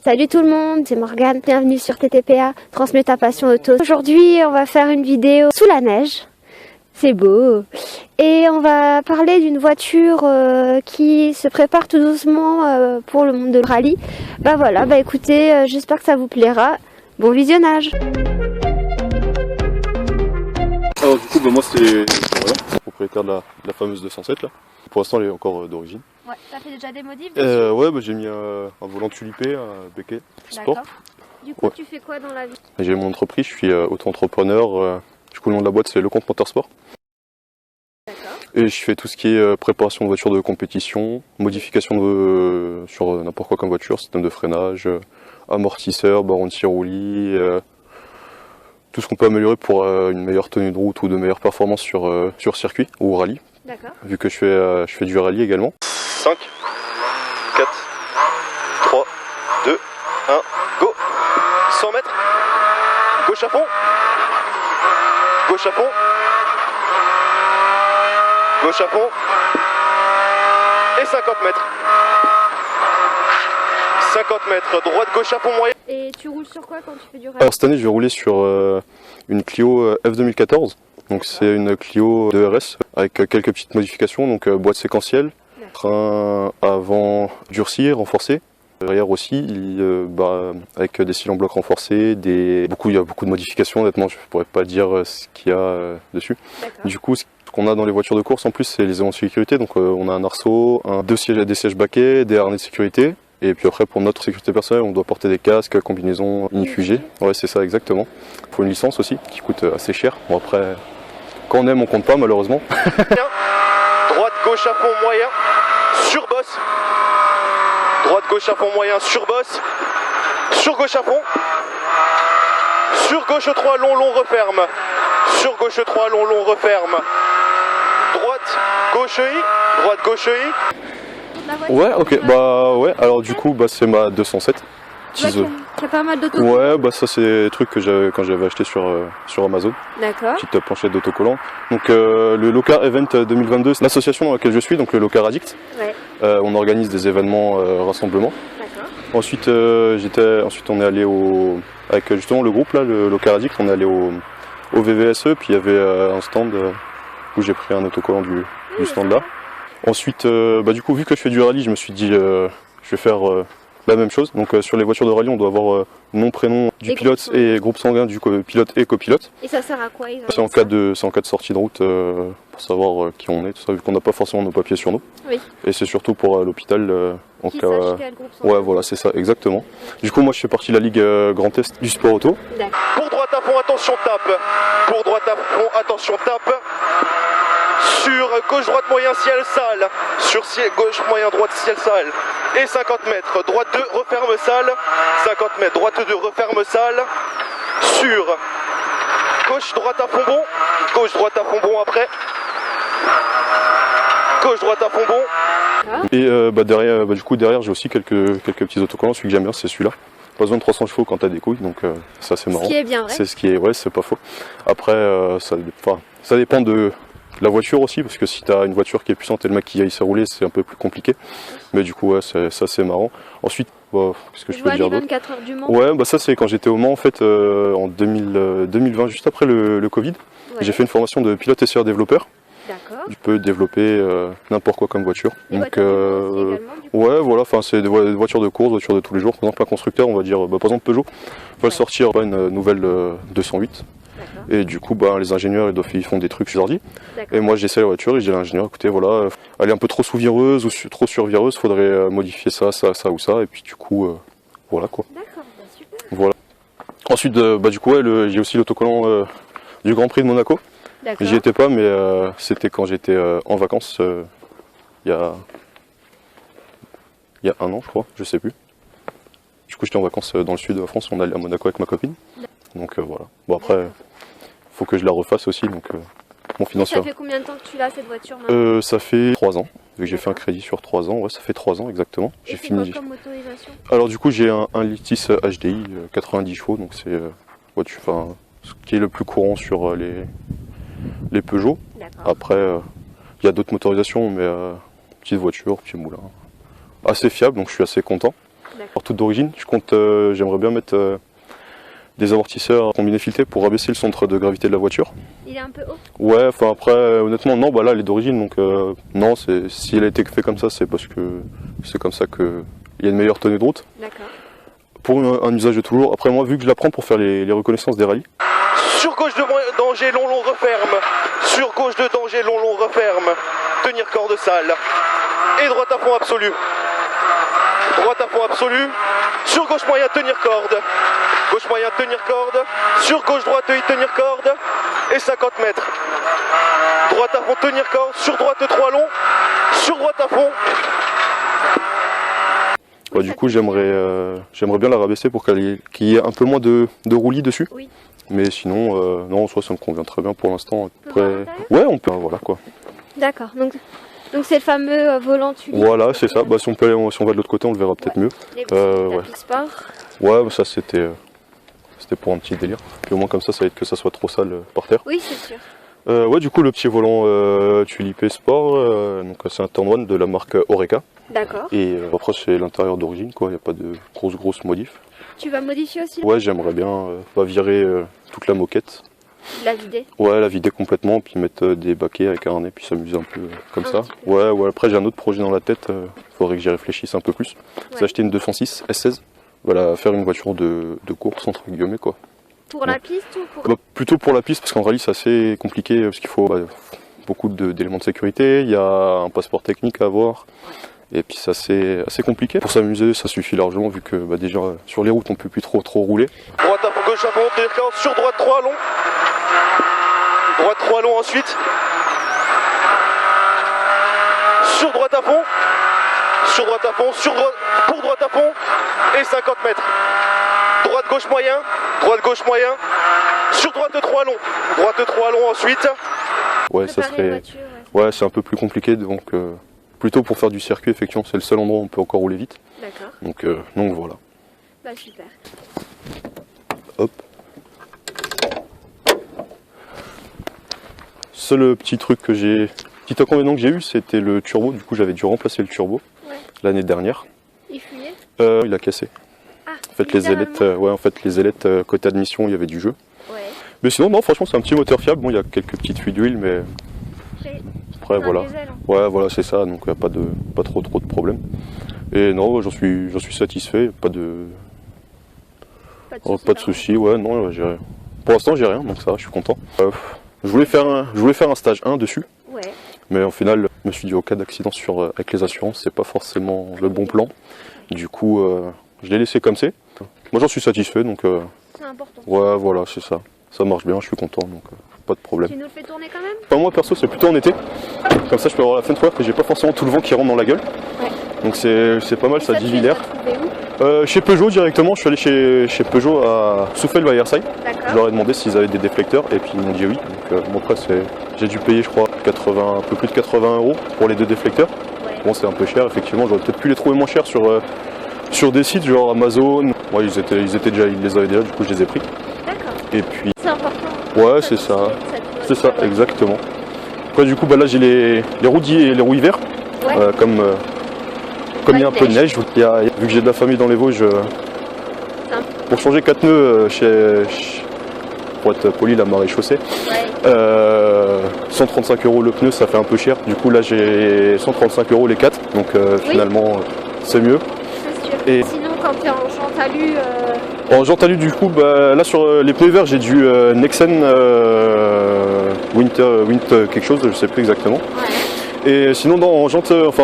Salut tout le monde, c'est Morgane, bienvenue sur TTPA, transmets ta passion auto. Aujourd'hui on va faire une vidéo sous la neige, c'est beau, et on va parler d'une voiture qui se prépare tout doucement pour le monde de rallye. Bah voilà, bah écoutez, j'espère que ça vous plaira, bon visionnage. Alors du coup moi c'est Florian, propriétaire de la fameuse 207 là. Pour l'instant elle est encore d'origine. Ouais, t'as fait déjà des modifs ouais, bah, j'ai mis un volant tulipé, un Becquet Sport. Du coup ouais. tu fais quoi dans la vie? J'ai mon entreprise, je suis auto-entrepreneur, du coup le nom de la boîte c'est Lecomte Motorsport. Et je fais tout ce qui est préparation de voitures de compétition, modification sur n'importe quoi comme voiture, système de freinage, amortisseur, baron de Tyrolie, tout ce qu'on peut améliorer pour une meilleure tenue de route ou de meilleures performances sur circuit ou rallye. Vu que je fais du rallye également. 5, 4, 3, 2, 1, go! 100 mètres, gauche à fond, gauche à fond, gauche à fond, et 50 mètres. 50 mètres, droite, gauche à fond, moyen. Et tu roules sur quoi quand tu fais du rallye? Alors cette année je vais rouler sur une Clio F2014. Donc c'est une Clio de RS avec quelques petites modifications, donc boîte séquentielle, frein avant durci, renforcé. Derrière aussi, avec des cylindres en bloc renforcés, il y a beaucoup de modifications, honnêtement je ne pourrais pas dire ce qu'il y a dessus. Du coup, ce qu'on a dans les voitures de course en plus c'est les éléments de sécurité, donc on a un arceau, des sièges baquets, des harnais de sécurité. Et puis après, pour notre sécurité personnelle, on doit porter des casques, combinaisons, inifugés. Ouais, c'est ça exactement. Il faut une licence aussi, qui coûte assez cher. Bon après, quand on aime, on compte pas malheureusement. Droite, gauche à fond moyen, sur bosse. Droite, gauche à fond moyen, sur bosse. Sur gauche à fond. Sur gauche 3, long, long, referme. Sur gauche 3, long, long, referme. Droite, gauche I. Droite, gauche I. Ouais, ok, bah ouais, alors du coup, bah, c'est ma 207. Il y a pas mal d'autocollants. Ouais, bah ça c'est des trucs que j'avais quand j'avais acheté sur Amazon. D'accord. Petite planchette d'autocollants. Donc le Locar Event 2022, c'est l'association dans laquelle je suis, donc le Locar Addict. Ouais. On organise des événements, rassemblements. D'accord. Ensuite, on est allé avec justement le groupe là, le Locar Addict, on est allé au VVSE, puis il y avait un stand où j'ai pris un autocollant du stand là. Ensuite, du coup, vu que je fais du rallye, je me suis dit, je vais faire la même chose. Donc sur les voitures de rallye, on doit avoir nom, prénom du pilote et groupe sanguin du pilote et copilote. Et ça sert à quoi? C'est en cas de sortie de route pour savoir qui on est, tout ça, vu qu'on n'a pas forcément nos papiers sur nous. Oui. Et c'est surtout pour l'hôpital en Qui cas. sache quel groupe sanguin. Ouais, voilà, c'est ça, exactement. Du coup, moi, je fais partie de la Ligue Grand Est du sport auto. Pour droite à fond, attention, tape. Pour droite à fond, attention, tape. Sur gauche, droite, moyen, ciel, sale. Sur gauche, moyen, droite, ciel, sale. Et 50 mètres. Droite 2, referme, sale. 50 mètres. Droite 2, referme, sale. Sur gauche, droite à fond bon. Gauche, droite à fond bon après. Gauche, droite à fond bon. Et derrière, j'ai aussi quelques petits autocollants. Celui que j'aime bien, c'est celui-là. Pas besoin de 300 chevaux quand t'as des couilles, donc ça c'est marrant. Ce qui est bien vrai. C'est ce qui est, ouais, c'est pas faux. Après, ça dépend de la voiture aussi, parce que si t'as une voiture qui est puissante et le mec qui aille se rouler, c'est un peu plus compliqué. Mais du coup, ouais, ça c'est marrant. Ensuite, qu'est-ce que je peux dire d'autre? 24 heures du Mans. Ouais, bah ça c'est quand j'étais au Mans en fait, en 2020, juste après le Covid. Ouais. J'ai fait une formation de pilote essayeur développeur. D'accord. Tu peux développer n'importe quoi comme voiture. Donc, également, ouais, voilà, enfin c'est des voitures de course, voitures de tous les jours. Par exemple, un constructeur, on va dire, par exemple Peugeot, va sortir une nouvelle 208. Et du coup, les ingénieurs ils font des trucs sur l'ordi. Et moi j'essaie la voiture et je dis à l'ingénieur, écoutez, voilà, elle est un peu trop sous-vireuse ou trop survireuse, faudrait modifier ça ou ça. Et puis du coup, voilà quoi. D'accord, super. Voilà. Ensuite, du coup, j'ai aussi l'autocollant du Grand Prix de Monaco. J'y étais pas, mais c'était quand j'étais en vacances il y a un an, je crois, je sais plus. Du coup, j'étais en vacances dans le sud de la France, on allait à Monaco avec ma copine. Donc voilà. Bon après, faut que je la refasse aussi, donc mon financier. Ça fait combien de temps que tu l'as cette voiture maintenant? Ça fait 3 ans. Vu que j'ai fait un crédit sur 3 ans, ouais, ça fait 3 ans exactement. J'ai fini. Quoi comme motorisation? Alors du coup, j'ai un Litis HDI 90 chevaux, donc c'est ce qui est le plus courant sur les Peugeot. Après, il y a d'autres motorisations, mais petite voiture, petit moulin. Assez fiable, donc je suis assez content. Alors, toutes d'origine, j'aimerais bien mettre des amortisseurs combinés filetés pour abaisser le centre de gravité de la voiture. Il est un peu haut? Ouais, enfin après, honnêtement, non, bah là, elle est d'origine, donc non, si elle a été fait comme ça, c'est parce que c'est comme ça qu'il y a une meilleure tenue de route. D'accord. Pour un usage de toujours. Après, moi, vu que je la prends pour faire les reconnaissances des rallyes. Sur gauche de danger, long, referme. Sur gauche de danger, long, referme. Tenir corde sale. Et droite à fond absolu. Droite à fond absolu. Sur gauche moyen, tenir corde. Gauche moyen, tenir corde. Sur gauche droite, tenir corde. Et 50 mètres. Droite à fond, tenir corde. Sur droite 3 longs. Sur droite à fond. Bah, du coup, j'aimerais bien la rabaisser pour qu'il y ait un peu moins de roulis dessus. Oui. Mais sinon, non, en soi, ça me convient très bien pour l'instant. Après... Ouais, on peut, voilà quoi. D'accord. Donc c'est le fameux volant tulipe. Voilà, c'est ça. Bah, si on va de l'autre côté, on le verra peut-être mieux. Les petits tapis sport. Ouais, ça c'était pour un petit délire. Puis au moins comme ça évite que ça soit trop sale par terre. Oui, c'est sûr. Ouais, du coup, le petit volant Tulipé Sport, donc c'est un turn one de la marque Oreca. D'accord. Et après, c'est l'intérieur d'origine, quoi. Il n'y a pas de grosse modif. Tu vas modifier aussi? Ouais, j'aimerais bien virer toute la moquette. La vider? Ouais, la vider complètement, puis mettre des baquets avec un harnais, puis s'amuser un peu comme ça. Ouais, après, j'ai un autre projet dans la tête. Faudrait que j'y réfléchisse un peu plus. C'est acheter une 206 S16. Voilà, faire une voiture de course, entre guillemets, quoi. Pour la piste ou pour... Bah, plutôt pour la piste, parce qu'en rallye c'est assez compliqué, parce qu'il faut beaucoup d'éléments de sécurité, il y a un passeport technique à avoir, et puis c'est assez compliqué. Pour s'amuser, ça suffit largement, vu que déjà sur les routes on peut plus trop rouler. Droite à fond, gauche à fond, tenir corde, sur droite 3 longs. Droite 3 longs ensuite. Sur droite à fond. Sur droite à fond, pour droite à fond. Et 50 mètres. Droite gauche moyen, sur droite 3 longs, droite 3 longs ensuite. Ouais, ça serait. Ouais, c'est un peu plus compliqué, donc plutôt pour faire du circuit, effectivement, c'est le seul endroit où on peut encore rouler vite. D'accord. Donc voilà. Bah super. Hop. Seul petit inconvénient que j'ai eu, c'était le turbo. Du coup, j'avais dû remplacer le turbo l'année dernière. Il fuyait? Il a cassé. Ah, en fait, les ailettes côté admission, il y avait du jeu. Ouais. Mais sinon, non, franchement, c'est un petit moteur fiable. Bon, il y a quelques petites fuites d'huile, mais après, voilà. Ouais, voilà, c'est ça. Donc, pas trop de problèmes. Et non, j'en suis satisfait. Pas de soucis. Ouais, non, pour l'instant, j'ai rien, donc ça va, je suis content. Je voulais faire un stage 1 dessus. Ouais. Mais au final, je me suis dit, au cas d'accident avec les assurances, c'est pas forcément le bon plan. Du coup, je l'ai laissé comme c'est. Moi, j'en suis satisfait, donc... c'est important. Ouais, voilà, c'est ça. Ça marche bien, je suis content, donc pas de problème. Tu nous le fais tourner quand même? Enfin, moi, perso, c'est plutôt en été. Comme ça, je peux avoir la fenêtre ouverte et j'ai pas forcément tout le vent qui rentre dans la gueule. Ouais. Donc c'est pas mal, ça divise l'air. Où? Chez Peugeot directement, je suis allé chez Peugeot à Souffel-Vaillersay. Je leur ai demandé s'ils avaient des déflecteurs et puis ils m'ont dit oui. Donc bon, après, j'ai dû payer, je crois, un peu plus de 80 € pour les 2 déflecteurs. Ouais. Bon, c'est un peu cher, effectivement, j'aurais peut-être pu les trouver moins chers sur des sites genre Amazon. Ouais, ils les avaient déjà, du coup je les ai pris. D'accord. Et puis... C'est important. Ouais, c'est ça. C'est ça, exactement. Après, du coup, là j'ai les roues hiver. Ouais. Comme il y a un peu de neige, vu que j'ai de la famille dans les Vosges, pour changer 4 nœuds pour être poli, la marée chaussée, 135 € le pneu, ça fait un peu cher. Du coup là j'ai 135 € les 4, donc finalement c'est mieux. C'est sûr. Et sinon quand tu es en Jean Talus... En Jean Talus, du coup, là sur les pneus verts, j'ai du Nexen Winter quelque chose, je sais plus exactement. Ouais. Et sinon en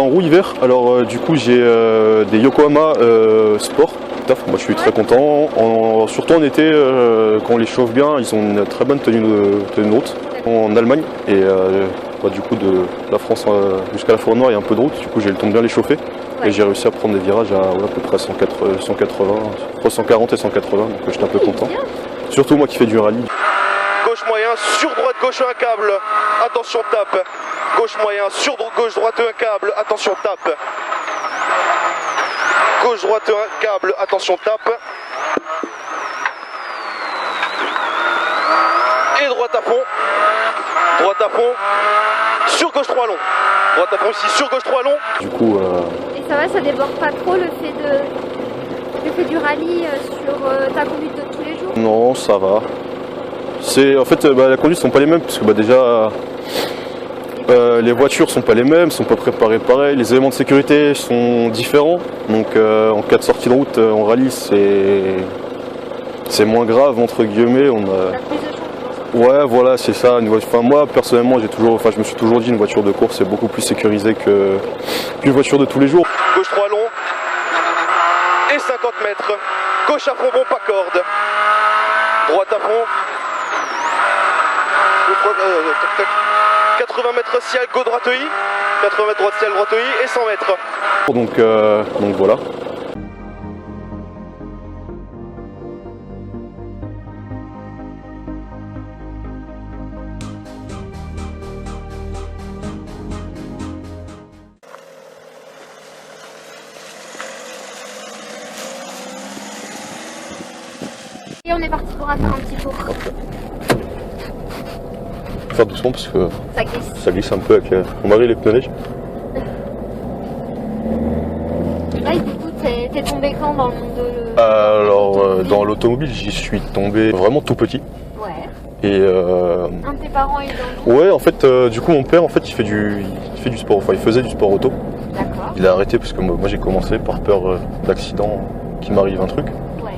roue hiver, alors du coup j'ai des Yokohama Sport. Moi je suis très content. Surtout en été, quand on les chauffe bien, ils ont une très bonne tenue de route. En Allemagne, et du coup de la France jusqu'à la Forêt-Noire, il y a un peu de route, du coup j'ai le temps de bien les chauffer. Ouais. Et j'ai réussi à prendre des virages à peu près 180, entre 140 et 180, donc j'étais un peu content. Surtout moi qui fais du rallye. Gauche moyen, sur droite gauche un câble, attention tape. Gauche moyen, sur gauche droite un câble, attention tape. Gauche droite un câble, attention tape. Et droite à fond, sur gauche 3 longs. Droite à fond ici, sur gauche 3 longs. Du coup... Et ça va, ça déborde pas trop le fait de... Tu fais du rallye sur ta conduite de tous les jours? Non, ça va. En fait, la conduite sont pas les mêmes, parce que déjà les voitures sont pas les mêmes, sont pas préparées pareil, les éléments de sécurité sont différents. Donc en cas de sortie de route en rallye, c'est moins grave entre guillemets. On a... Ouais, voilà, c'est ça. Moi, personnellement, je me suis toujours dit une voiture de course est beaucoup plus sécurisée qu'une voiture de tous les jours. Gauche 3 long et 50 mètres. Gauche à fond, bon pas corde. Droite à fond. 80 mètres ciel, go droite I. 80 mètres droite ciel, droite I et 100 mètres. Donc voilà. Et on est parti pour faire un petit tour. Faire doucement parce que Ça glisse un peu avec mon mari les pneus neige. Là, du coup, t'es tombé quand dans le monde de... Alors, dans l'automobile, j'y suis tombé vraiment tout petit. Ouais. Et Un de tes parents est dans le... ouais, en fait, du coup, mon père, en fait, il fait du sport. Enfin, il faisait du sport auto. D'accord. Il a arrêté parce que moi j'ai commencé par peur d'accident, qu'il m'arrive un truc. Ouais.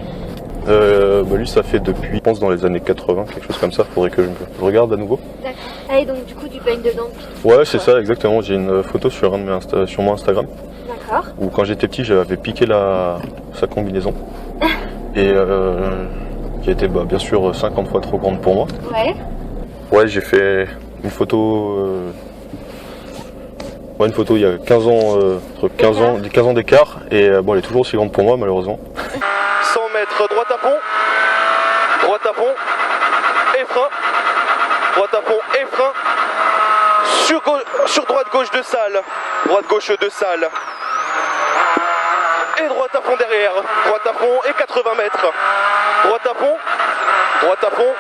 Lui, ça fait depuis, je pense, dans les années 80, quelque chose comme ça. Faudrait que je regarde à nouveau. D'accord. Ah, et donc, du coup, tu baignes dedans depuis... Ouais, c'est ça, exactement. J'ai une photo sur sur mon Instagram. D'accord. Où quand j'étais petit, j'avais piqué sa combinaison. Et qui était bien sûr 50 fois trop grande pour moi. Ouais. Ouais, j'ai fait une photo. Une photo il y a 15 ans, entre 15 ans d'écart. Et elle est toujours aussi grande pour moi, malheureusement. 100 mètres, droite à fond. Droite à fond. Et frein. Droite à fond et frein. Sur droite gauche de salle. Droite gauche de salle. Et droite à fond derrière. Droite à fond et 80 mètres. Droite à fond. Droite à fond.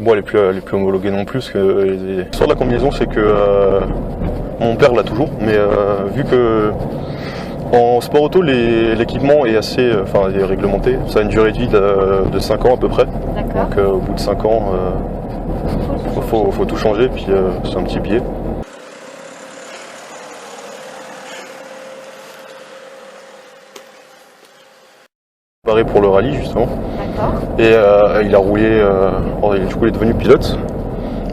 Elle est plus homologuée non plus. Sur la combinaison, c'est que mon père l'a toujours, mais vu que en sport auto, l'équipement est assez est réglementé. Ça a une durée de vie de 5 ans à peu près. D'accord. Donc au bout de 5 ans, faut tout changer, puis c'est un petit biais. Préparé pour le rallye justement. D'accord. Et il a roulé, du coup il est devenu pilote.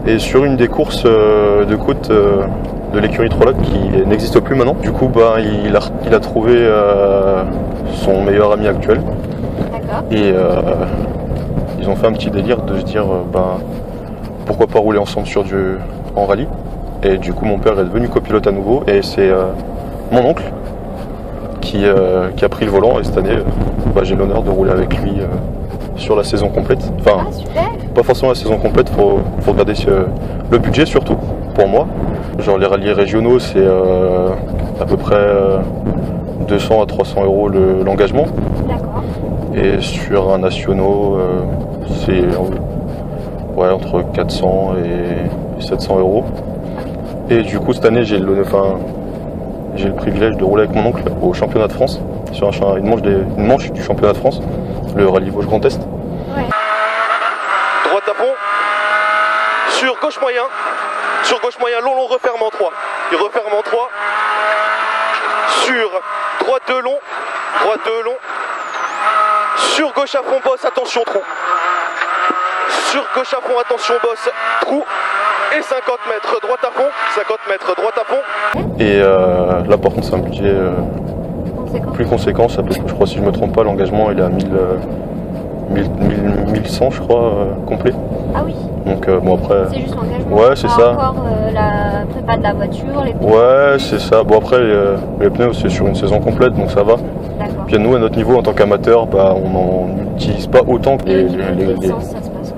Et sur une des courses de côte de l'écurie Trolac qui n'existe plus maintenant, du coup il a trouvé son meilleur ami actuel. D'accord. Et ils ont fait un petit délire de se dire pourquoi pas rouler ensemble en rallye. Et du coup mon père est devenu copilote à nouveau et c'est mon oncle qui a pris le volant, et cette année j'ai l'honneur de rouler avec lui sur la saison complète. Enfin, Ah, super. pas forcément la saison complète, faut regarder le budget surtout pour moi. Genre les rallyes régionaux, c'est à peu près 200 à 300 euros l'engagement. D'accord. Et sur un nationaux, c'est entre 400 et 700 euros. Et du coup cette année j'ai le privilège de rouler avec mon oncle au championnat de France, sur une manche du championnat de France, le rallye Vosges Grand Est. Ouais. Droite à fond. Sur gauche moyen. Sur gauche moyen, long, referme en 3. Il referme en 3. Sur droite de long. Droite de long. Sur gauche à fond, bosse, attention, trou. Sur gauche à fond, attention, bosse, trou. Et 50 mètres, droite à fond. 50 mètres, droite à fond. Et là par contre c'est un budget plus conséquent, je crois si je me trompe pas, l'engagement il est à 1100 je crois, complet. Ah oui. Donc après... C'est juste l'engagement. Ouais, c'est ça. Encore la prépa de la voiture, les pneus. Ouais, c'est ça. Bon après les pneus c'est sur une saison complète donc ça va. D'accord. Puis nous à notre niveau en tant qu'amateur, on n'en utilise pas autant que Et les licences, ça se passe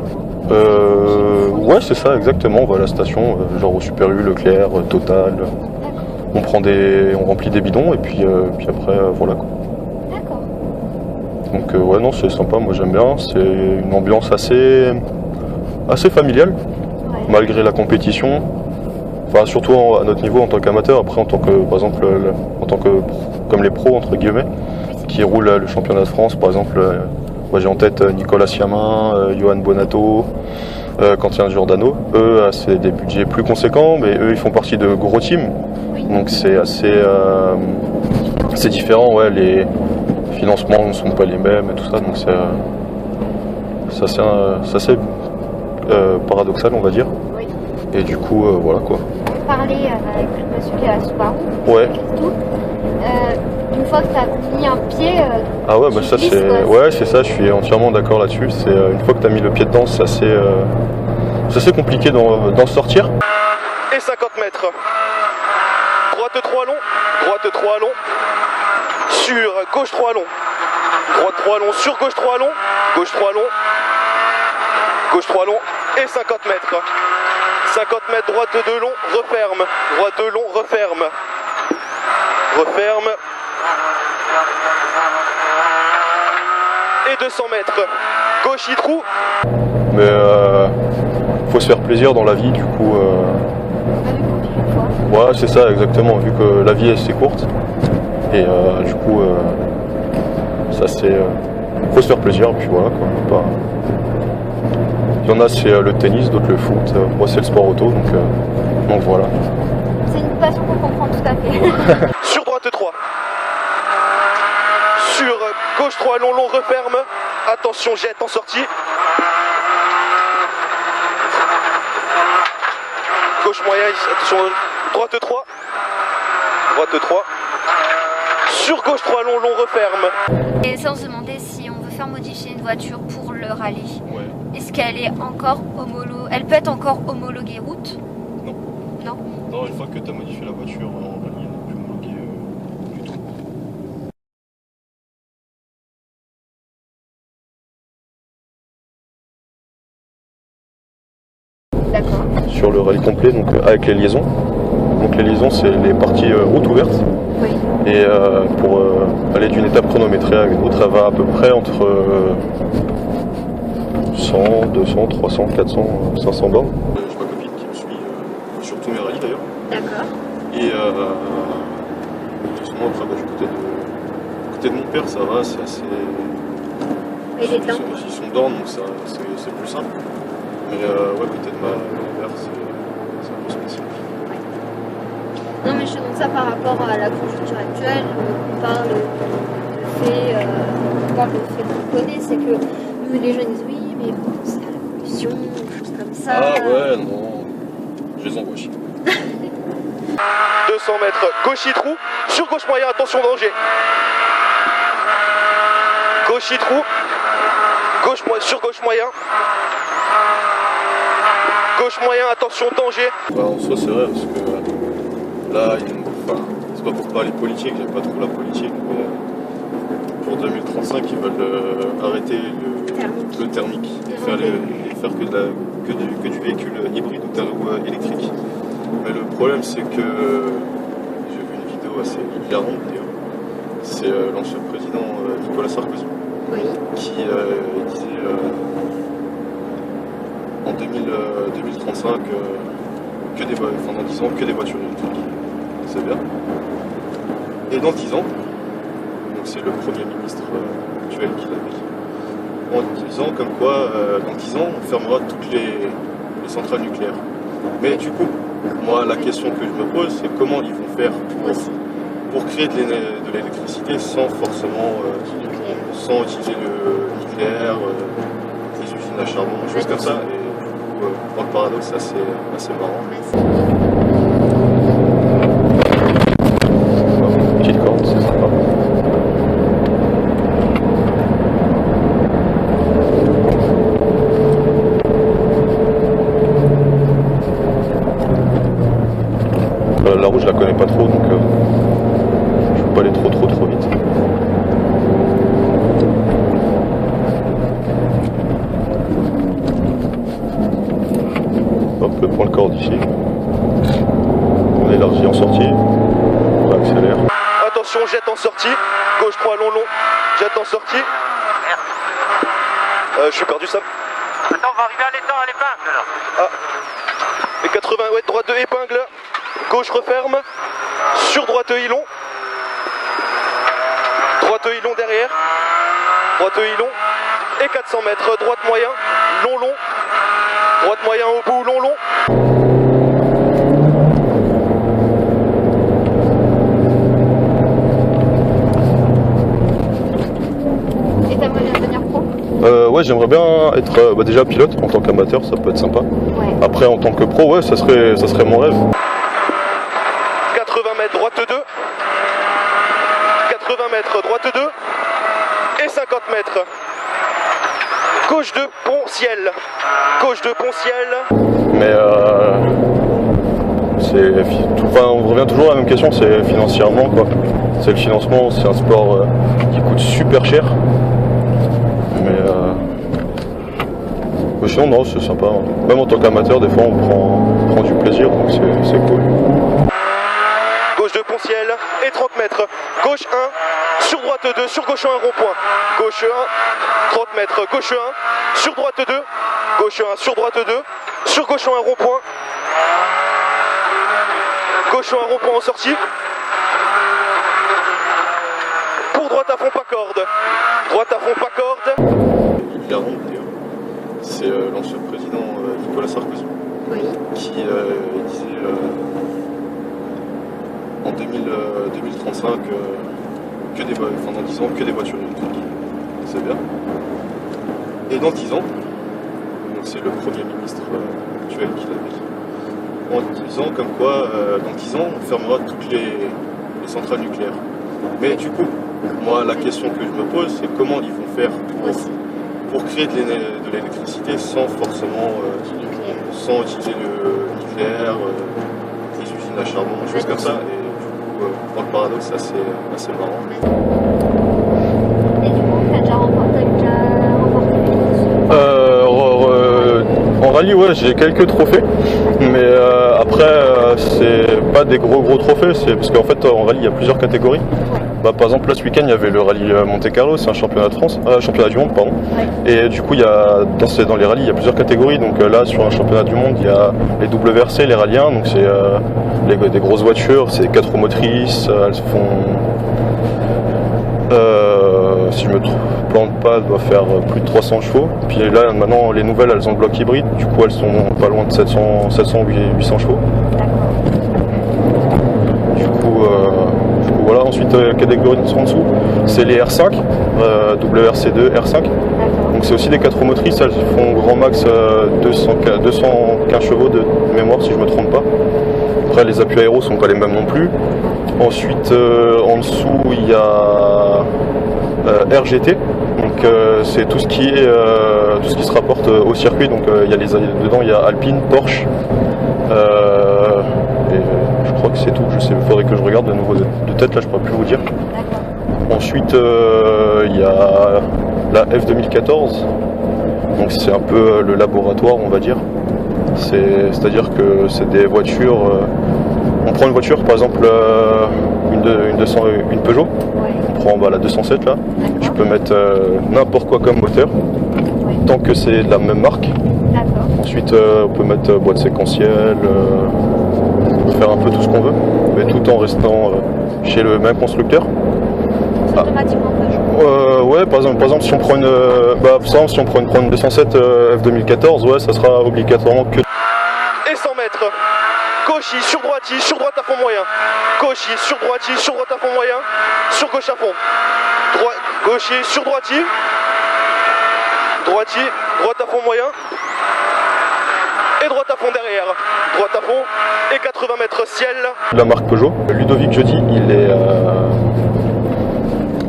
comment? Ouais c'est ça exactement, on va à la station, genre au Super U, Leclerc, Total. On remplit des bidons et puis après voilà quoi. D'accord. Donc ouais non c'est sympa, moi j'aime bien, c'est une ambiance assez familiale, Ouais. malgré la compétition. Enfin surtout à notre niveau en tant qu'amateur, après en tant que par exemple comme les pros entre guillemets, qui roulent le championnat de France. Par exemple, moi j'ai en tête Nicolas Siamin, Johan Bonato, Quentin Giordano. Eux, c'est des budgets plus conséquents, mais eux, ils font partie de gros teams. Donc c'est assez différent. Ouais, les financements ne sont pas les mêmes et tout ça. Donc c'est assez paradoxal, on va dire. Oui. Et du coup, voilà quoi. Parler avec le monsieur qui est à la Subaru. Ouais. Une fois que tu as mis un pied. Ah ouais, bah ça c'est. Ouais, c'est ça, je suis entièrement d'accord là-dessus. C'est une fois que tu as mis le pied dedans, c'est assez compliqué d'en sortir. Et 50 mètres. Droite 3 long, droite 3 long. Sur gauche 3 long. Droite 3 long, sur gauche 3 long. Gauche 3 long. Gauche 3 long. Et 50 mètres. 50 mètres, droite 2 long, referme. Droite 2 long, referme. Referme. Et 200 mètres. Gauche y trou. Mais faut se faire plaisir dans la vie, du coup. Ouais, c'est ça, exactement. Vu que la vie est assez courte. Et du coup, ça c'est. Faut se faire plaisir, puis voilà quoi. Il y en a c'est le tennis, d'autres le foot. Moi c'est le sport auto, donc voilà. C'est une passion qu'on comprend tout à fait. Sur droite 3. Sur gauche 3 long, long, referme. Attention, jette en sortie. Gauche moyen, attention, droite 3. Droite 3. Sur gauche 3 long, long, referme. Et ça, on se demandait si on veut faire modifier une voiture pour le rallye. Ouais. Est-ce qu'elle est encore elle peut être encore homologuée route? Non. Non. Non, une fois que tu as modifié la voiture en rallye, elle n'est plus homologuée du tout. D'accord. Sur le rallye complet, donc avec les liaisons. Donc les liaisons, c'est les parties route ouvertes. Oui. Et pour aller d'une étape chronométrée à une autre, elle va à peu près entre 100, 200, 300, 400, 500 bornes. J'ai ma copine qui me suit sur tous mes rallyes d'ailleurs. D'accord. Et justement après du côté de mon père ça va, c'est assez. Et les temps. Ils sont dedans donc c'est plus simple. Mais ouais, côté de ma mère c'est un peu spécial. Non mais je te demande ça par rapport à la conjoncture actuelle, on parle du fait qu'on connaît, c'est que nous les jeunes disent oui mais bon c'est à la pollution, des choses comme ça. Ah ouais non, je les envoie chier. 200 mètres, gauche y trou. Sur gauche moyen, attention danger. Gauche y trou. Sur gauche moyen. Gauche moyen, attention danger. Bah, en soi c'est vrai parce que là, c'est pas pour parler politique, j'aime pas trop la politique, mais pour 2035 ils veulent arrêter le thermique et faire que du véhicule hybride ou électrique. Mais le problème c'est que j'ai vu une vidéo assez hilarante d'ailleurs, c'est l'ancien président Nicolas Sarkozy qui disait en 2035 dans 10 ans que des voitures électriques. C'est bien. Et dans 10 ans, donc c'est le Premier ministre actuel qui l'a dit, en disant comme quoi dans 10 ans on fermera toutes les centrales nucléaires. Mais du coup, moi la question que je me pose c'est comment ils vont faire pour créer de l'électricité sans forcément sans utiliser le nucléaire, les usines à charbon, des choses comme ça. Et dans le paradoxe c'est assez marrant. Petite corde, c'est sympa. La route je la connais pas trop donc je peux pas aller trop vite. Hop, je prends le corde ici. On élargit en sortie. On accélère. Attention, jette en sortie. Gauche 3 long, jette en sortie. Je suis perdu ça. Attends, on va arriver à l'épingle là. Ah. Et 80, ouais, droite de épingle. Gauche referme. Sur droite Hilon. droite long derrière, droite long, et 400 mètres, droite moyen, long long, droite moyen au bout, long long. Et t'aimerais bien devenir pro? Ouais, j'aimerais bien être déjà pilote en tant qu'amateur, ça peut être sympa. Ouais. Après en tant que pro, ouais, ça serait mon rêve. 80 mètres, droite 2. 80 mètres, droite 2. Et 50 mètres. Gauche de pont ciel. Gauche de pont ciel. Mais on revient toujours à la même question, c'est financièrement quoi. C'est le financement, c'est un sport qui coûte super cher. Mais sinon non, c'est sympa. Même en tant qu'amateur, des fois on prend du plaisir, donc c'est cool. Gauche de pont ciel et 30 mètres. Gauche 1, sur droite 2, sur gauche 1 rond-point. Gauche 1, 30 mètres. Gauche 1, sur droite 2. Gauche 1, sur droite 2. Sur gauche 1 rond-point. Gauche 1 rond-point en sortie. Pour droite à fond pas corde. Droite à fond pas corde. C'est l'ancien président Nicolas Sarkozy qui disait en 2035 dans 10 ans que des voitures électriques. C'est bien. Et dans 10 ans, donc c'est le Premier ministre actuel qui l'a dit, en 10 ans comme quoi dans 10 ans on fermera toutes les centrales nucléaires. Mais du coup, moi la question que je me pose c'est comment ils vont faire pour créer de l'électricité sans forcément sans utiliser le nucléaire, les usines à charbon, des choses comme ça. Et du coup, dans le paradoxe, c'est assez marrant. Et du coup, t'as déjà remporté En rallye, ouais, j'ai quelques trophées, mais après, c'est pas des gros trophées, c'est parce qu'en fait, en rallye, il y a plusieurs catégories. Bah, par exemple, là, ce week-end, il y avait le rallye Monte Carlo, c'est un championnat de France, championnat du monde, pardon. Ouais. Et du coup, dans les rallyes, il y a plusieurs catégories. Donc là, sur un championnat du monde, il y a les WRC, les rallyes 1, donc c'est des grosses voitures, c'est 4 roues motrices, elles font, si je me plante pas, elles doivent faire plus de 300 chevaux. Puis là, maintenant, les nouvelles, elles ont le bloc hybride, du coup, elles sont pas loin de 700-800 chevaux. Voilà, ensuite catégorie en dessous, c'est les R5, WRC2, R5. Donc c'est aussi des 4 roues motrices, elles font grand max 215 chevaux de mémoire si je me trompe pas. Après les appuis aéros sont pas les mêmes non plus. Ensuite en dessous il y a RGT, donc c'est tout ce qui se rapporte au circuit. Donc dedans il y a Alpine, Porsche. Je crois que c'est tout, il faudrait que je regarde de nouveau de tête, là je pourrais plus vous dire. Ensuite il y a la F2014, donc c'est un peu le laboratoire on va dire. C'est-à-dire que c'est des voitures, on prend une voiture par exemple une Peugeot, on prend la 207 là, je peux mettre n'importe quoi comme moteur, tant que c'est de la même marque. Ensuite on peut mettre boîte séquentielle, faire un peu tout ce qu'on veut, mais tout en restant chez le même constructeur. Automatiquement ouais, par exemple si on prend une 207 F2014, ouais, ça sera obligatoirement que. Et 100 mètres. Gauche sur droite à fond moyen. Gauche sur droite à fond moyen. Sur gauche à fond. Gauche sur droite à fond moyen. Et droite à fond derrière, droite à fond et 80 mètres ciel. La marque Peugeot, Ludovic Jeudi,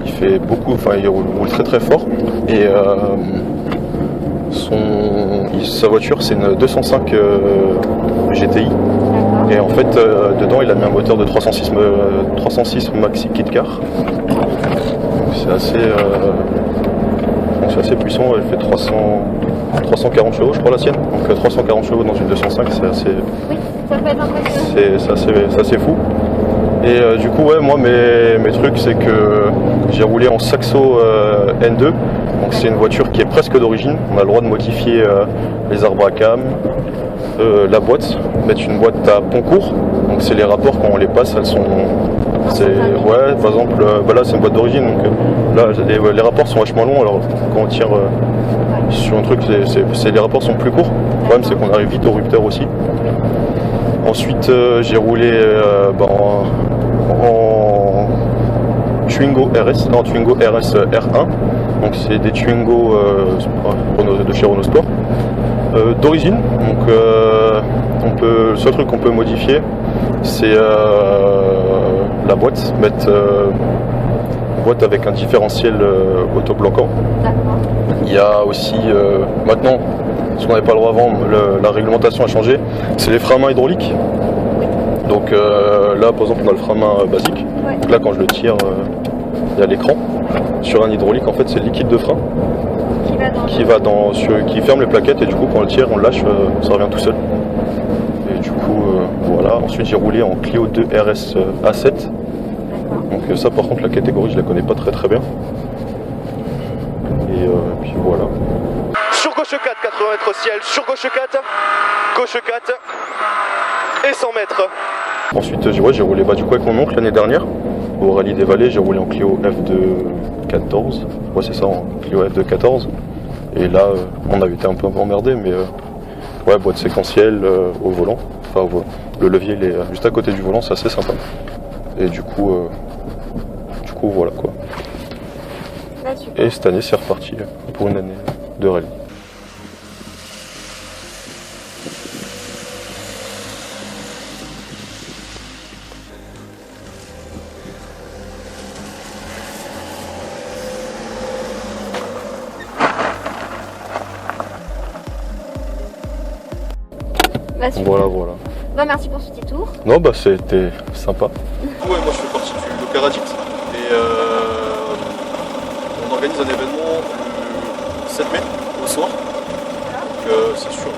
il fait beaucoup, il roule très fort et sa voiture c'est une 205 GTI et en fait dedans il a mis un moteur de 306 Maxi Kit Car. C'est assez puissant, elle fait 340 chevaux je crois la sienne, donc 340 chevaux dans une 205 c'est assez, oui, ça peut être impressionnant. c'est assez fou. Et du coup ouais, moi mes trucs c'est que j'ai roulé en Saxo N2, donc c'est une voiture qui est presque d'origine, on a le droit de modifier les arbres à cam, la boîte, mettre une boîte à pont court, donc c'est les rapports quand on les passe, elles sont Ouais, par exemple, là c'est une boîte d'origine, donc là les rapports sont vachement longs, alors quand on tire sur un truc, les rapports sont plus courts. Le problème c'est qu'on arrive vite au rupteur aussi. Ensuite j'ai roulé en Twingo RS, non Twingo RS R1, donc c'est des Twingo de chez Renault Sport d'origine. Donc le seul truc qu'on peut modifier c'est la boîte, mettre une boîte avec un différentiel autobloquant. Il y a aussi maintenant, ce qu'on n'avait pas le droit avant, la réglementation a changé, c'est les freins à main hydrauliques. Donc là par exemple on a le frein à main basique, donc là quand je le tire il y a l'écran. Sur un hydraulique en fait c'est le liquide de frein qui ferme les plaquettes, et du coup quand on le tire on le lâche, ça revient tout seul. Et du coup voilà, ensuite j'ai roulé en Clio 2 RS A7. Donc ça par contre la catégorie je la connais pas très bien. Et puis voilà. Sur gauche 4, 80 mètres ciel, sur gauche 4, gauche 4 et 100 mètres. Ensuite j'ai roulé du coup avec mon oncle l'année dernière au rallye des Vallées. J'ai roulé en Clio F214, ouais c'est ça, en Clio F214. Et là on avait été un peu emmerdé, mais ouais, boîte séquentielle au volant, enfin au volant. Le levier il est juste à côté du volant, c'est assez sympa. Et du coup voilà quoi. Et cette année c'est reparti pour une année de rallye. Voilà. Bah, merci pour ce petit tour. Non, c'était sympa. Ouais, moi je fais partie du Locar Addict et on organise un événement le 7 mai au soir. Donc c'est sur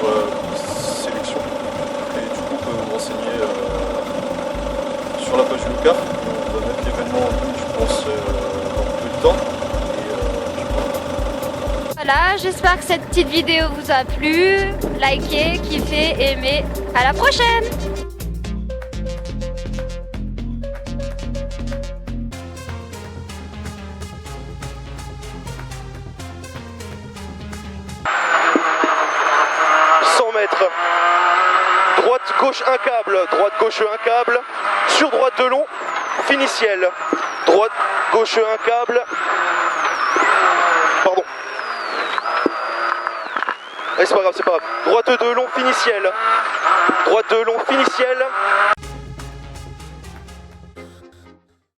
sélection. Et du coup on peut vous renseigner sur la page du Locar. On va mettre l'événement en ligne, je pense, dans peu de temps. Voilà, j'espère que cette petite vidéo vous a plu. Likez, kiffez, aimez. À la prochaine! Droite, gauche, un câble, droite, gauche, un câble, sur droite de long, fini ciel, droite, gauche, un câble, pardon, allez, c'est pas grave, droite de long, fini ciel, droite de long, fini ciel,